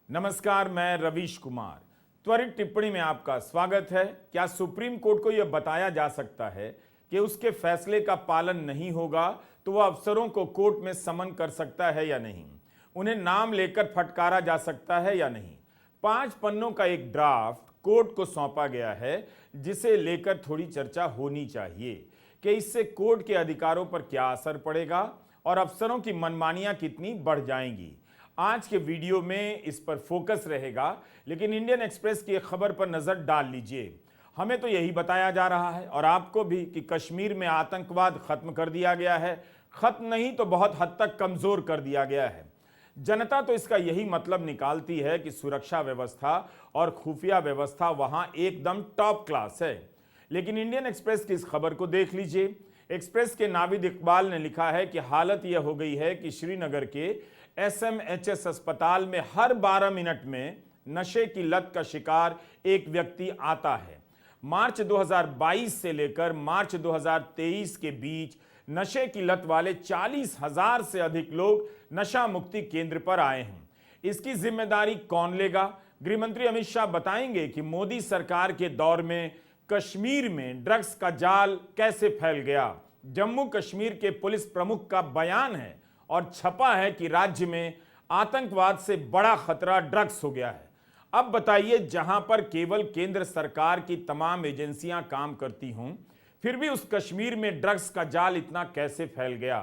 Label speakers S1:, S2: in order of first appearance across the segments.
S1: नमस्कार, मैं रवीश कुमार। त्वरित टिप्पणी में आपका स्वागत है। क्या सुप्रीम कोर्ट को यह बताया जा सकता है कि उसके फैसले का पालन नहीं होगा तो वह अफसरों को कोर्ट में समन कर सकता है या नहीं? उन्हें नाम लेकर फटकारा जा सकता है या नहीं? 5 पन्नों का एक ड्राफ्ट कोर्ट को सौंपा गया है, जिसे लेकर थोड़ी चर्चा होनी चाहिए कि इससे कोर्ट के अधिकारों पर क्या असर पड़ेगा और अफसरों की मनमानियां कितनी बढ़ जाएंगी। आज के वीडियो में इस पर फोकस रहेगा, लेकिन इंडियन एक्सप्रेस की एक खबर पर नजर डाल लीजिए। हमें तो यही बताया जा रहा है और आपको भी कि कश्मीर में आतंकवाद खत्म कर दिया गया है। खत्म नहीं तो बहुत हद तक कमजोर कर दिया गया है। जनता तो इसका यही मतलब निकालती है कि सुरक्षा व्यवस्था और खुफिया व्यवस्था वहां एकदम टॉप क्लास है। लेकिन इंडियन एक्सप्रेस की इस खबर को देख लीजिए। एक्सप्रेस के नाविद इकबाल ने लिखा है कि हालत यह हो गई है कि श्रीनगर के SMHS अस्पताल में हर 12 मिनट में नशे की लत का शिकार एक व्यक्ति आता है। मार्च 2022 से लेकर मार्च 2023 के बीच नशे की लत वाले 40,000 से अधिक लोग नशा मुक्ति केंद्र पर आए हैं। इसकी जिम्मेदारी कौन लेगा? गृहमंत्री अमित शाह बताएंगे कि मोदी सरकार के दौर में कश्मीर में ड्रग्स का जाल कैसे फैल गया। जम्मू कश्मीर के पुलिस प्रमुख का बयान है और छपा है कि राज्य में आतंकवाद से बड़ा खतरा ड्रग्स हो गया है। अब बताइए, जहां पर केवल केंद्र सरकार की तमाम एजेंसियां काम करती हों, फिर भी उस कश्मीर में ड्रग्स का जाल इतना कैसे फैल गया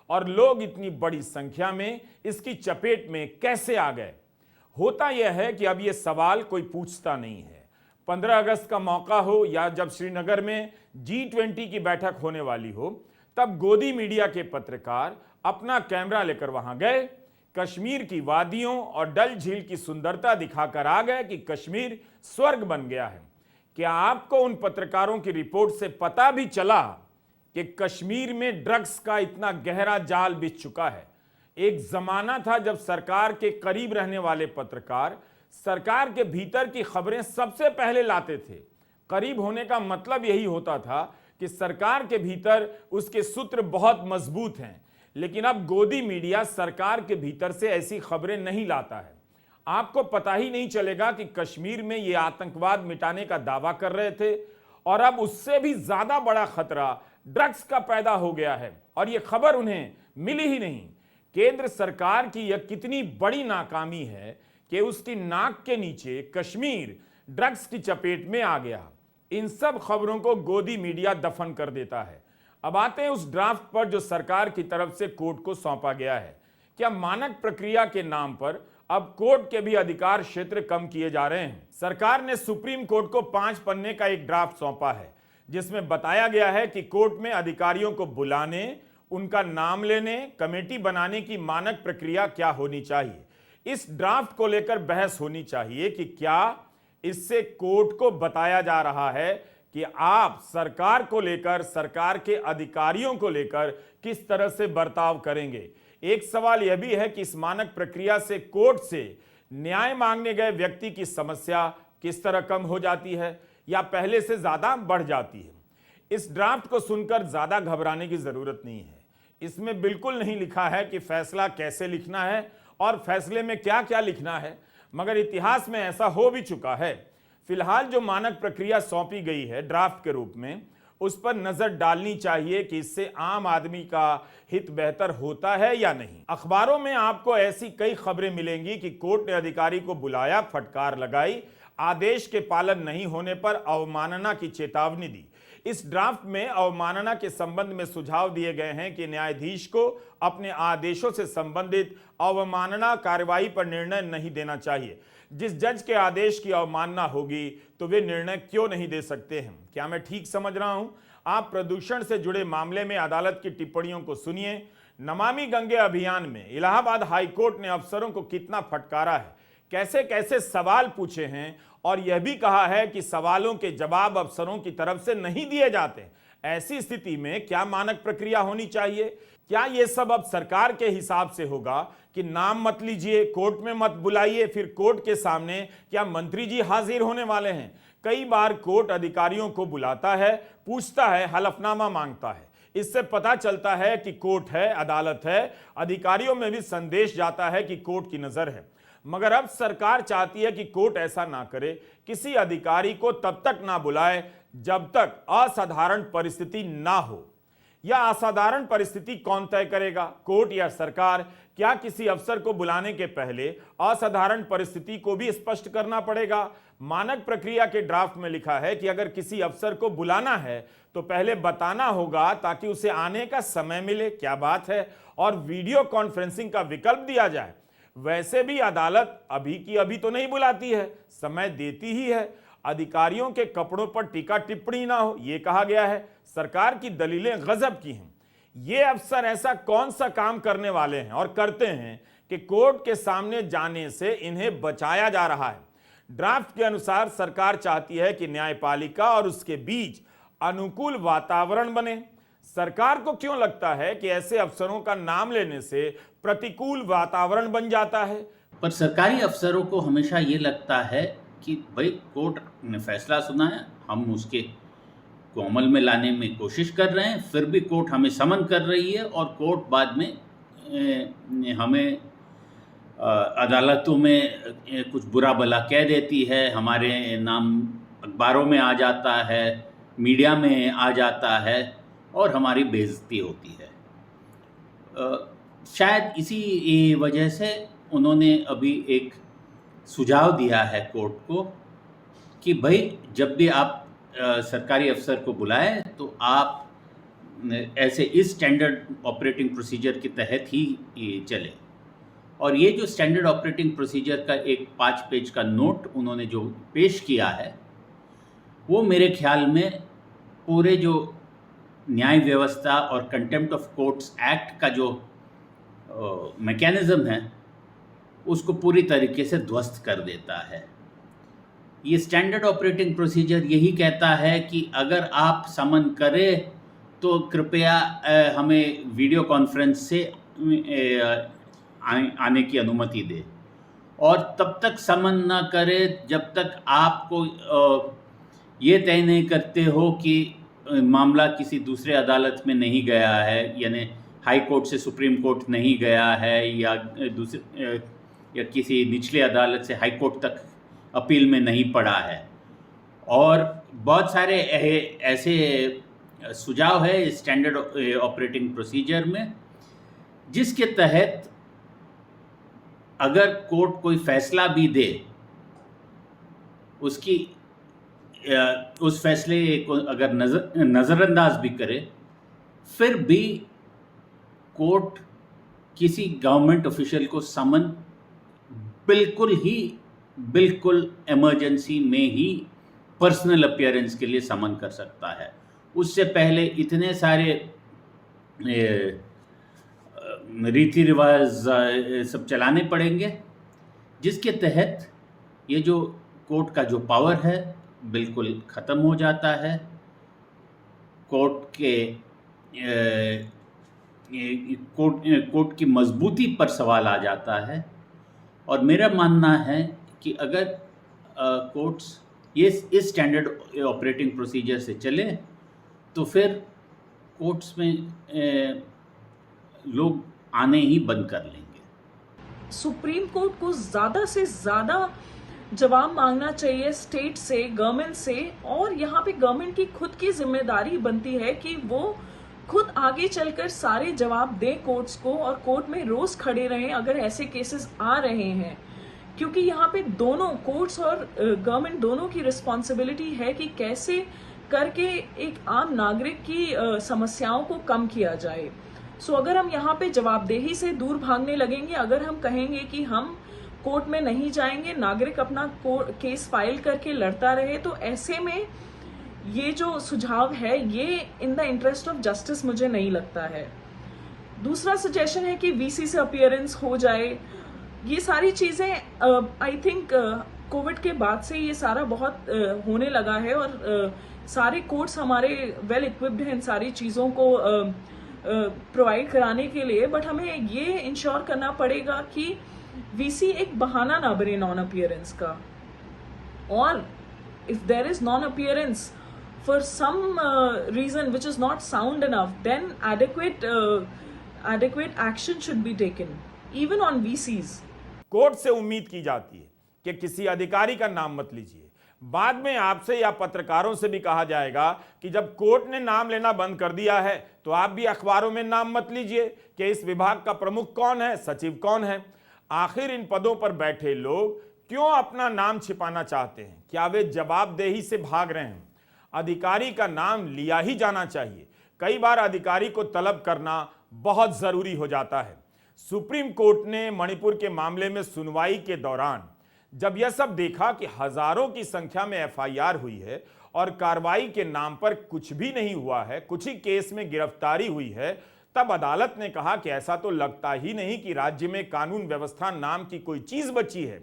S1: और लोग इतनी बड़ी संख्या में इसकी चपेट में कैसे आ गए? होता यह है कि अब यह सवाल कोई पूछता नहीं है। 15 अगस्त का मौका हो या जब श्रीनगर में G20 की बैठक होने वाली हो, तब गोदी मीडिया के पत्रकार अपना कैमरा लेकर वहां गए, कश्मीर की वादियों और डल झील की सुंदरता दिखाकर आ गए कि कश्मीर स्वर्ग बन गया है। क्या आपको उन पत्रकारों की रिपोर्ट से पता भी चला कि कश्मीर में ड्रग्स का इतना गहरा जाल बिछ चुका है? एक जमाना था जब सरकार के करीब रहने वाले पत्रकार सरकार के भीतर की खबरें सबसे पहले लाते थे। करीब होने का मतलब यही होता था कि सरकार के भीतर उसके सूत्र बहुत मजबूत हैं। लेकिन अब गोदी मीडिया सरकार के भीतर से ऐसी खबरें नहीं लाता है। आपको पता ही नहीं चलेगा कि कश्मीर में ये आतंकवाद मिटाने का दावा कर रहे थे और अब उससे भी ज्यादा बड़ा खतरा ड्रग्स का पैदा हो गया है और ये खबर उन्हें मिली ही नहीं। केंद्र सरकार की यह कितनी बड़ी नाकामी है कि उसकी नाक के नीचे कश्मीर ड्रग्स की चपेट में आ गया। इन सब खबरों को गोदी मीडिया दफन कर देता है। अब आते हैं उस ड्राफ्ट पर जो सरकार की तरफ से कोर्ट को सौंपा गया है। क्या मानक प्रक्रिया के नाम पर अब कोर्ट के भी अधिकार क्षेत्र कम किए जा रहे हैं? सरकार ने सुप्रीम कोर्ट को 5 पन्ने का एक ड्राफ्ट सौंपा है, जिसमें बताया गया है कि कोर्ट में अधिकारियों को बुलाने, उनका नाम लेने, कमेटी बनाने की मानक प्रक्रिया क्या होनी चाहिए। इस ड्राफ्ट को लेकर बहस होनी चाहिए कि क्या इससे कोर्ट को बताया जा रहा है कि आप सरकार को लेकर, सरकार के अधिकारियों को लेकर किस तरह से बर्ताव करेंगे। एक सवाल यह भी है कि इस मानक प्रक्रिया से कोर्ट से न्याय मांगने गए व्यक्ति की समस्या किस तरह कम हो जाती है या पहले से ज्यादा बढ़ जाती है। इस ड्राफ्ट को सुनकर ज्यादा घबराने की जरूरत नहीं है। इसमें बिल्कुल नहीं लिखा है कि फैसला कैसे लिखना है और फैसले में क्या क्या लिखना है, मगर इतिहास में ऐसा हो भी चुका है। फिलहाल जो मानक प्रक्रिया सौंपी गई है ड्राफ्ट के रूप में, उस पर नजर डालनी चाहिए कि इससे आम आदमी का हित बेहतर होता है या नहीं। अखबारों में आपको ऐसी कई खबरें मिलेंगी कि कोर्ट ने अधिकारी को बुलाया, फटकार लगाई, आदेश के पालन नहीं होने पर अवमानना की चेतावनी दी। इस ड्राफ्ट में अवमानना के संबंध में सुझाव दिए गए हैं कि न्यायाधीश को अपने आदेशों से संबंधित अवमानना कार्रवाई पर निर्णय नहीं देना चाहिए। जिस जज के आदेश की अवमानना होगी तो वे निर्णय क्यों नहीं दे सकते हैं? क्या मैं ठीक समझ रहा हूं? आप प्रदूषण से जुड़े मामले में अदालत की टिप्पणियों को सुनिए। नमामि गंगे अभियान में इलाहाबाद हाईकोर्ट ने अफसरों को कितना फटकारा है, कैसे कैसे सवाल पूछे हैं और यह भी कहा है कि सवालों के जवाब अफसरों की तरफ से नहीं दिए जाते। ऐसी स्थिति में क्या मानक प्रक्रिया होनी चाहिए? क्या यह सब अब सरकार के हिसाब से होगा कि नाम मत लीजिए, कोर्ट में मत बुलाइए, फिर कोर्ट के सामने क्या मंत्री जी हाजिर होने वाले हैं? कई बार कोर्ट अधिकारियों को बुलाता है, पूछता है, हलफनामा मांगता है। इससे पता चलता है कि कोर्ट है, अदालत है। अधिकारियों में भी संदेश जाता है कि कोर्ट की नजर है। मगर अब सरकार चाहती है कि कोर्ट ऐसा ना करे, किसी अधिकारी को तब तक ना बुलाए जब तक असाधारण परिस्थिति ना हो। यह असाधारण परिस्थिति कौन तय करेगा, कोर्ट या सरकार? क्या किसी अफसर को बुलाने के पहले असाधारण परिस्थिति को भी स्पष्ट करना पड़ेगा? मानक प्रक्रिया के ड्राफ्ट में लिखा है कि अगर किसी अफसर को बुलाना है तो पहले बताना होगा ताकि उसे आने का समय मिले। क्या बात है! और वीडियो कॉन्फ्रेंसिंग का विकल्प दिया जाए। वैसे भी अदालत अभी की अभी तो नहीं बुलाती है, समय देती ही है। अधिकारियों के कपड़ों पर टीका टिप्पणी ना हो, यह कहा गया है। सरकार की दलीलें गजब की हैं। ये अफसर ऐसा कौन सा काम करने वाले हैं और करते हैं कि कोर्ट के सामने जाने से इन्हें बचाया जा रहा है। ड्राफ्ट के अनुसार सरकार चाहती है कि न्यायपालिका और उसके बीच अनुकूल वातावरण बने। सरकार को क्यों लगता है कि ऐसे अफसरों का नाम लेने से प्रतिकूल वातावरण बन जाता है?
S2: पर सरकारी अफसरों को हमेशा ये लगता है कि भाई कोर्ट ने फैसला सुना है, हम उसके को अमल में लाने में कोशिश कर रहे हैं, फिर भी कोर्ट हमें समन कर रही है और कोर्ट बाद में हमें अदालतों में कुछ बुरा भला कह देती है, हमारे नाम अखबारों में आ जाता है, मीडिया में आ जाता है और हमारी बेइज्जती होती है। शायद इसी वजह से उन्होंने अभी एक सुझाव दिया है कोर्ट को कि भाई जब भी आप सरकारी अफसर को बुलाएं तो आप ऐसे इस स्टैंडर्ड ऑपरेटिंग प्रोसीजर के तहत ही चले। और ये जो स्टैंडर्ड ऑपरेटिंग प्रोसीजर का एक 5 पेज का नोट उन्होंने जो पेश किया है, वो मेरे ख्याल में पूरे जो न्याय व्यवस्था और कंटेम्प्ट ऑफ कोर्ट्स एक्ट का जो मैकेनिज्म है उसको पूरी तरीके से ध्वस्त कर देता है। ये स्टैंडर्ड ऑपरेटिंग प्रोसीजर यही कहता है कि अगर आप समन करें तो कृपया हमें वीडियो कॉन्फ्रेंस से आने की अनुमति दे, और तब तक समन ना करें जब तक आपको ये तय नहीं करते हो कि मामला किसी दूसरे अदालत में नहीं गया है, यानी हाई कोर्ट से सुप्रीम कोर्ट नहीं गया है या किसी निचले अदालत से हाई कोर्ट तक अपील में नहीं पड़ा है। और बहुत सारे ऐसे सुझाव है स्टैंडर्ड ऑपरेटिंग प्रोसीजर में जिसके तहत अगर कोर्ट कोई फैसला भी दे, उस फैसले को अगर नज़रअंदाज भी करे, फिर भी कोर्ट किसी गवर्नमेंट ऑफिशियल को समन बिल्कुल इमरजेंसी में ही पर्सनल अपीयरेंस के लिए समन कर सकता है। उससे पहले इतने सारे रीति रिवाज सब चलाने पड़ेंगे, जिसके तहत ये जो कोर्ट का जो पावर है बिल्कुल ख़त्म हो जाता है। कोर्ट की मजबूती पर सवाल आ जाता है। और मेरा मानना है कि अगर कोर्ट्स इस स्टैंडर्ड ऑपरेटिंग प्रोसीजर से चले तो फिर कोर्ट्स में लोग आने ही बंद कर लेंगे।
S3: सुप्रीम कोर्ट को ज़्यादा से ज़्यादा जवाब मांगना चाहिए स्टेट से, गवर्नमेंट से, और यहाँ पे गवर्नमेंट की खुद की जिम्मेदारी बनती है कि वो खुद आगे चलकर सारे जवाब दें कोर्ट्स को और कोर्ट में रोज खड़े रहें अगर ऐसे केसेस आ रहे हैं। क्योंकि यहाँ पे दोनों कोर्ट्स और गवर्नमेंट दोनों की रिस्पॉन्सिबिलिटी है कि कैसे करके एक आम नागरिक की समस्याओं को कम किया जाए। सो अगर हम यहाँ पे जवाबदेही से दूर भागने लगेंगे, अगर हम कहेंगे कि हम कोर्ट में नहीं जाएंगे, नागरिक अपना केस फाइल करके लड़ता रहे, तो ऐसे में ये जो सुझाव है ये in the interest of justice मुझे नहीं लगता है। दूसरा सजेशन है कि वीसी से अपीयरेंस हो जाए। ये सारी चीजें आई थिंक कोविड के बाद से ये सारा बहुत होने लगा है और सारे कोर्ट्स हमारे वेल इक्विप्ड हैं इन सारी चीजों को प्रोवाइड कराने के लिए। बट हमें ये इंश्योर करना पड़ेगा कि वीसी एक बहाना ना बने नॉन अपीयरेंस का, और if there is non appearance for some reason which is not sound enough, then adequate action should be taken even on VCs.
S1: Court से उम्मीद की जाती है कि किसी अधिकारी का नाम मत लीजिए। बाद में आपसे या पत्रकारों से भी कहा जाएगा कि जब कोर्ट ने नाम लेना बंद कर दिया है तो आप भी अखबारों में नाम मत लीजिए कि इस विभाग का प्रमुख कौन है, सचिव कौन है। आखिर इन पदों पर बैठे लोग क्यों अपना नाम छिपाना चाहते हैं? क्या वे जवाबदेही से भाग रहे हैं? अधिकारी का नाम लिया ही जाना चाहिए। कई बार अधिकारी को तलब करना बहुत जरूरी हो जाता है। सुप्रीम कोर्ट ने मणिपुर के मामले में सुनवाई के दौरान जब यह सब देखा कि हजारों की संख्या में एफआईआर हुई है और कार्रवाई के नाम पर कुछ भी नहीं हुआ है, कुछ ही केस में गिरफ्तारी हुई है, तब अदालत ने कहा कि ऐसा तो लगता ही नहीं कि राज्य में कानून व्यवस्था नाम की कोई चीज बची है।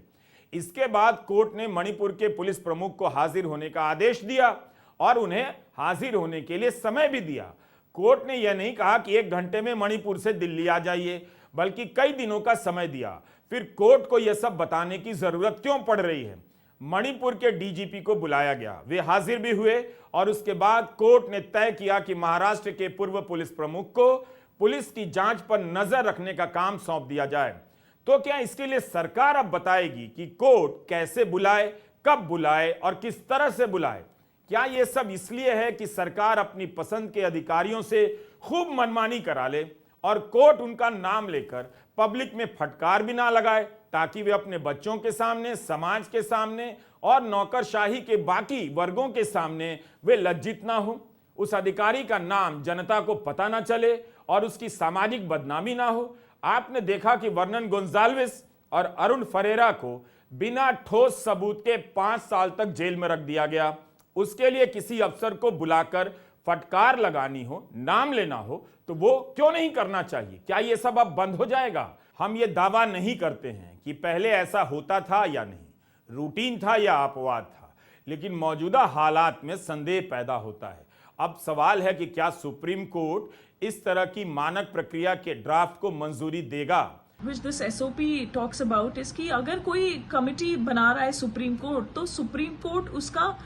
S1: इसके बाद कोर्ट ने मणिपुर के पुलिस प्रमुख को हाजिर होने का आदेश दिया और उन्हें हाजिर होने के लिए समय भी दिया। कोर्ट ने यह नहीं कहा कि 1 घंटे में मणिपुर से दिल्ली आ जाइए, बल्कि कई दिनों का समय दिया। फिर कोर्ट को यह सब बताने की जरूरत क्यों पड़ रही है? मणिपुर के डीजीपी को बुलाया गया, वे हाजिर भी हुए और उसके बाद कोर्ट ने तय किया कि महाराष्ट्र के पूर्व पुलिस प्रमुख को पुलिस की जांच पर नजर रखने का काम सौंप दिया जाए। तो क्या इसके लिए सरकार अब बताएगी कि कोर्ट कैसे बुलाए, कब बुलाए और किस तरह से बुलाए? क्या यह सब इसलिए है कि सरकार अपनी पसंद के अधिकारियों से खूब मनमानी करा ले और कोर्ट उनका नाम लेकर पब्लिक में फटकार भी ना लगाए, ताकि वे अपने बच्चों के सामने, समाज के सामने और नौकरशाही के बाकी वर्गों के सामने वे लज्जित ना हो, उस अधिकारी का नाम जनता को पता ना चले और उसकी सामाजिक बदनामी ना हो? आपने देखा कि वर्नन गोंजाल्विस और अरुण फरेरा को बिना ठोस सबूत के 5 साल तक जेल में रख दिया गया। उसके लिए किसी अफसर को बुलाकर फटकार लगानी हो, नाम लेना हो, तो वो क्यों नहीं करना चाहिए? क्या ये सब अब बंद हो जाएगा? हम ये दावा नहीं करते हैं कि पहले ऐसा होता था या नहीं, रूटीन था या अपवाद था, लेकिन मौजूदा हालात में संदेह पैदा होता है। अब सवाल है कि क्या सुप्रीम कोर्ट इस तरह की मानक प्रक्रिया के ड्राफ्ट को मंजूरी देगा?
S3: Which this SOP talks about is कि अगर कोई कमिटी बना रहा है सुप्रीम कोर्ट, तो सुप्रीम कोर्ट उसका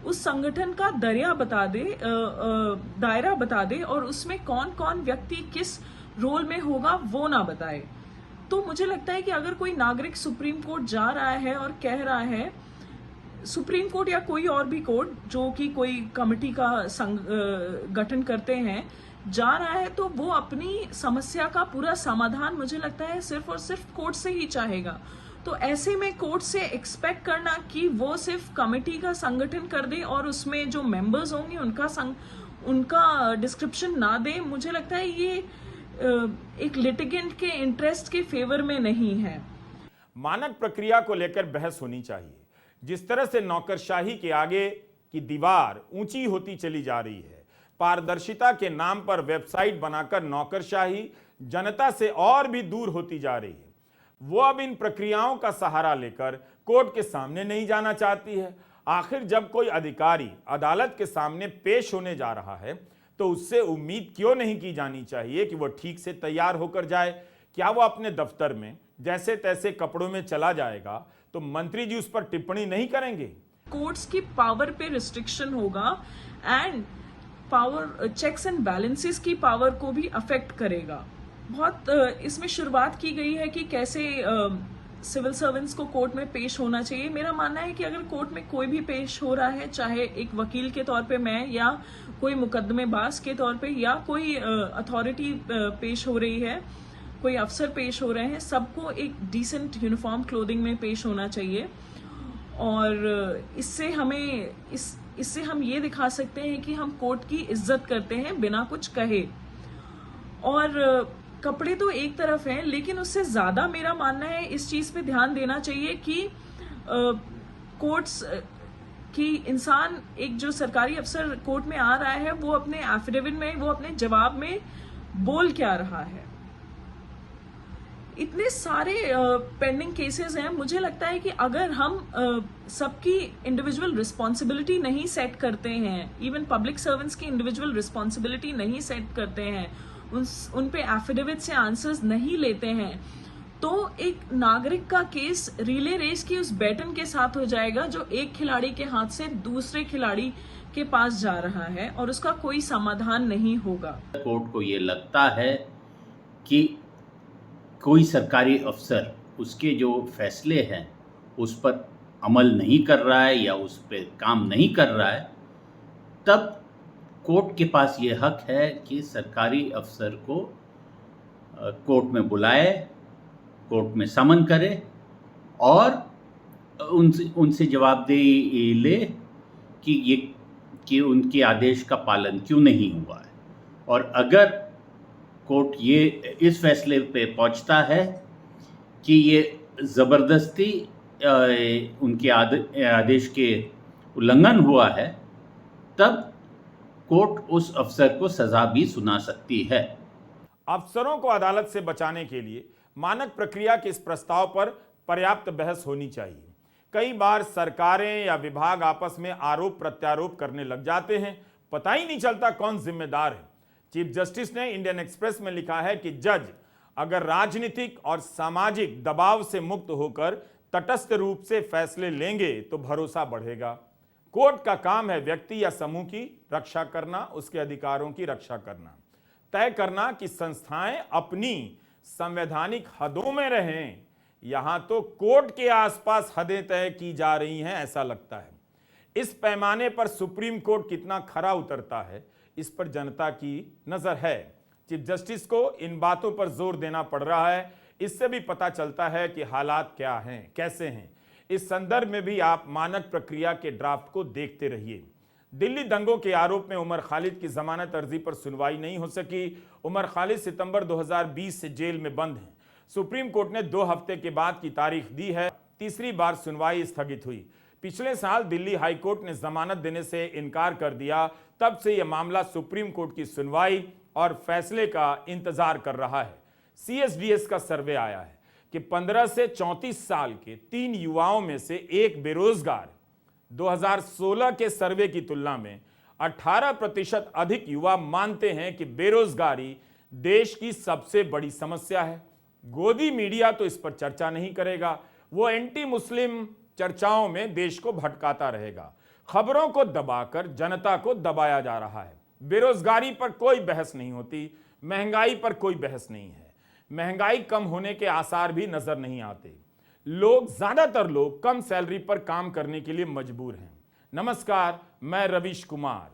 S3: उस संगठन का दायरा बता दे और उसमें कौन कौन व्यक्ति किस रोल में होगा वो ना बताए। तो मुझे लगता है कि अगर कोई नागरिक सुप्रीम कोर्ट जा रहा है और कह रहा है, सुप्रीम कोर्ट या कोई और भी कोर्ट जो कि कोई कमिटी का गठन करते हैं, जा रहा है, तो वो अपनी समस्या का पूरा समाधान मुझे लगता है सिर्फ और सिर्फ कोर्ट से ही चाहेगा। तो ऐसे में कोर्ट से एक्सपेक्ट करना कि वो सिर्फ कमेटी का संगठन कर दे और उसमें जो मेंबर्स होंगे उनका डिस्क्रिप्शन ना दे, मुझे लगता है ये एक लिटिगेंट के इंटरेस्ट के फेवर में नहीं है।
S1: मानक प्रक्रिया को लेकर बहस होनी चाहिए। जिस तरह से नौकरशाही के आगे की दीवार ऊंची होती चली जा रही है, पारदर्शिता के नाम पर वेबसाइट बनाकर नौकरशाही जनता से और भी दूर होती जा रही है। वो अब इन प्रक्रियाओं का सहारा लेकर कोर्ट के सामने नहीं जाना चाहती है। आखिर जब कोई अधिकारी अदालत के सामने पेश होने जा रहा है तो उससे उम्मीद क्यों नहीं की जानी चाहिए कि वो ठीक से तैयार होकर जाए? क्या वो अपने दफ्तर में जैसे तैसे कपड़ों में चला जाएगा तो मंत्री जी उस पर टिप्पणी नहीं करेंगे?
S3: कोर्ट्स की पावर पे रिस्ट्रिक्शन होगा and power checks and balances की पावर को भी अफेक्ट करेगा। बहुत इसमें शुरुआत की गई है कि कैसे सिविल सर्वेंट्स को कोर्ट में पेश होना चाहिए। मेरा मानना है कि अगर कोर्ट में कोई भी पेश हो रहा है, चाहे एक वकील के तौर पे मैं या कोई मुकदमेबाज के तौर पे या कोई अथॉरिटी पेश हो रही है, कोई अफसर पेश हो रहे हैं, सबको एक डिसेंट यूनिफॉर्म क्लोथिंग में पेश होना चाहिए। और इससे हम ये दिखा सकते हैं कि हम कोर्ट की इज्जत करते हैं बिना कुछ कहे। और कपड़े तो एक तरफ हैं, लेकिन उससे ज्यादा मेरा मानना है इस चीज पे ध्यान देना चाहिए कि कोर्ट्स की इंसान, एक जो सरकारी अफसर कोर्ट में आ रहा है, वो अपने एफिडेविट में, वो अपने जवाब में बोल क्या रहा है। इतने सारे पेंडिंग केसेस हैं, मुझे लगता है कि अगर हम सबकी इंडिविजुअल रिस्पॉन्सिबिलिटी नहीं सेट करते हैं, इवन पब्लिक सर्वेंट्स की इंडिविजुअल रिस्पॉन्सिबिलिटी नहीं सेट करते हैं, उन पे एफिडेविट से आंसर्स नहीं लेते हैं, तो एक नागरिक का केस रिले रेस की उस बैटन के साथ हो जाएगा जो एक खिलाड़ी के हाथ से दूसरे खिलाड़ी के पास जा रहा है और उसका कोई समाधान नहीं होगा।
S2: कोर्ट को ये लगता है कि कोई सरकारी अफसर उसके जो फैसले हैं उस पर अमल नहीं कर रहा है या उस पर काम नहीं कर रहा है, तब कोर्ट के पास ये हक है कि सरकारी अफसर को कोर्ट में बुलाए, कोर्ट में समन करे और उनसे जवाबदेही ले कि उनके आदेश का पालन क्यों नहीं हुआ है। और अगर कोर्ट ये इस फैसले पे पहुंचता है कि ये ज़बरदस्ती उनके आदेश के उल्लंघन हुआ है, तब कोर्ट उस अफसर को सजा भी सुना सकती है।
S1: अफसरों को अदालत से बचाने के लिए मानक प्रक्रिया के इस प्रस्ताव पर पर्याप्त बहस होनी चाहिए। कई बार सरकारें या विभाग आपस में आरोप प्रत्यारोप करने लग जाते हैं, पता ही नहीं चलता कौन जिम्मेदार है। चीफ जस्टिस ने इंडियन एक्सप्रेस में लिखा है कि जज अगर राजनीतिक और सामाजिक दबाव से मुक्त होकर तटस्थ रूप से फैसले लेंगे तो भरोसा बढ़ेगा। कोर्ट का काम है व्यक्ति या समूह की रक्षा करना, उसके अधिकारों की रक्षा करना, तय करना कि संस्थाएं अपनी संवैधानिक हदों में रहें। यहां तो कोर्ट के आसपास हदें तय की जा रही हैं, ऐसा लगता है। इस पैमाने पर सुप्रीम कोर्ट कितना खरा उतरता है, इस पर जनता की नजर है। चीफ जस्टिस को इन बातों पर जोर देना पड़ रहा है। इससे भी पता चलता है कि हालात क्या हैं, कैसे हैं। इस संदर्भ में भी आप मानक प्रक्रिया के ड्राफ्ट को देखते रहिए। दिल्ली दंगों के आरोप में उमर खालिद की जमानत अर्जी पर सुनवाई नहीं हो सकी। उमर खालिद सितंबर 2020 से जेल में बंद हैं। सुप्रीम कोर्ट ने 2 हफ्ते के बाद की तारीख दी है। तीसरी बार सुनवाई स्थगित हुई। पिछले साल दिल्ली हाई कोर्ट ने जमानत देने से इनकार कर दिया। तब से यह मामला सुप्रीम कोर्ट की सुनवाई और फैसले का इंतजार कर रहा है। CSDS का सर्वे आया है कि 15 से 34 साल के 3 युवाओं में से एक बेरोजगार। 2016 के सर्वे की तुलना में 18% अधिक युवा मानते हैं कि बेरोजगारी देश की सबसे बड़ी समस्या है। गोदी मीडिया तो इस पर चर्चा नहीं करेगा, वो एंटी मुस्लिम चर्चाओं में देश को भटकाता रहेगा। खबरों को दबाकर जनता को दबाया जा रहा है। बेरोजगारी पर कोई बहस नहीं होती, महंगाई पर कोई बहस नहीं है। महंगाई कम होने के आसार भी नजर नहीं आते। ज्यादातर लोग कम सैलरी पर काम करने के लिए मजबूर हैं। नमस्कार, मैं रवीश कुमार।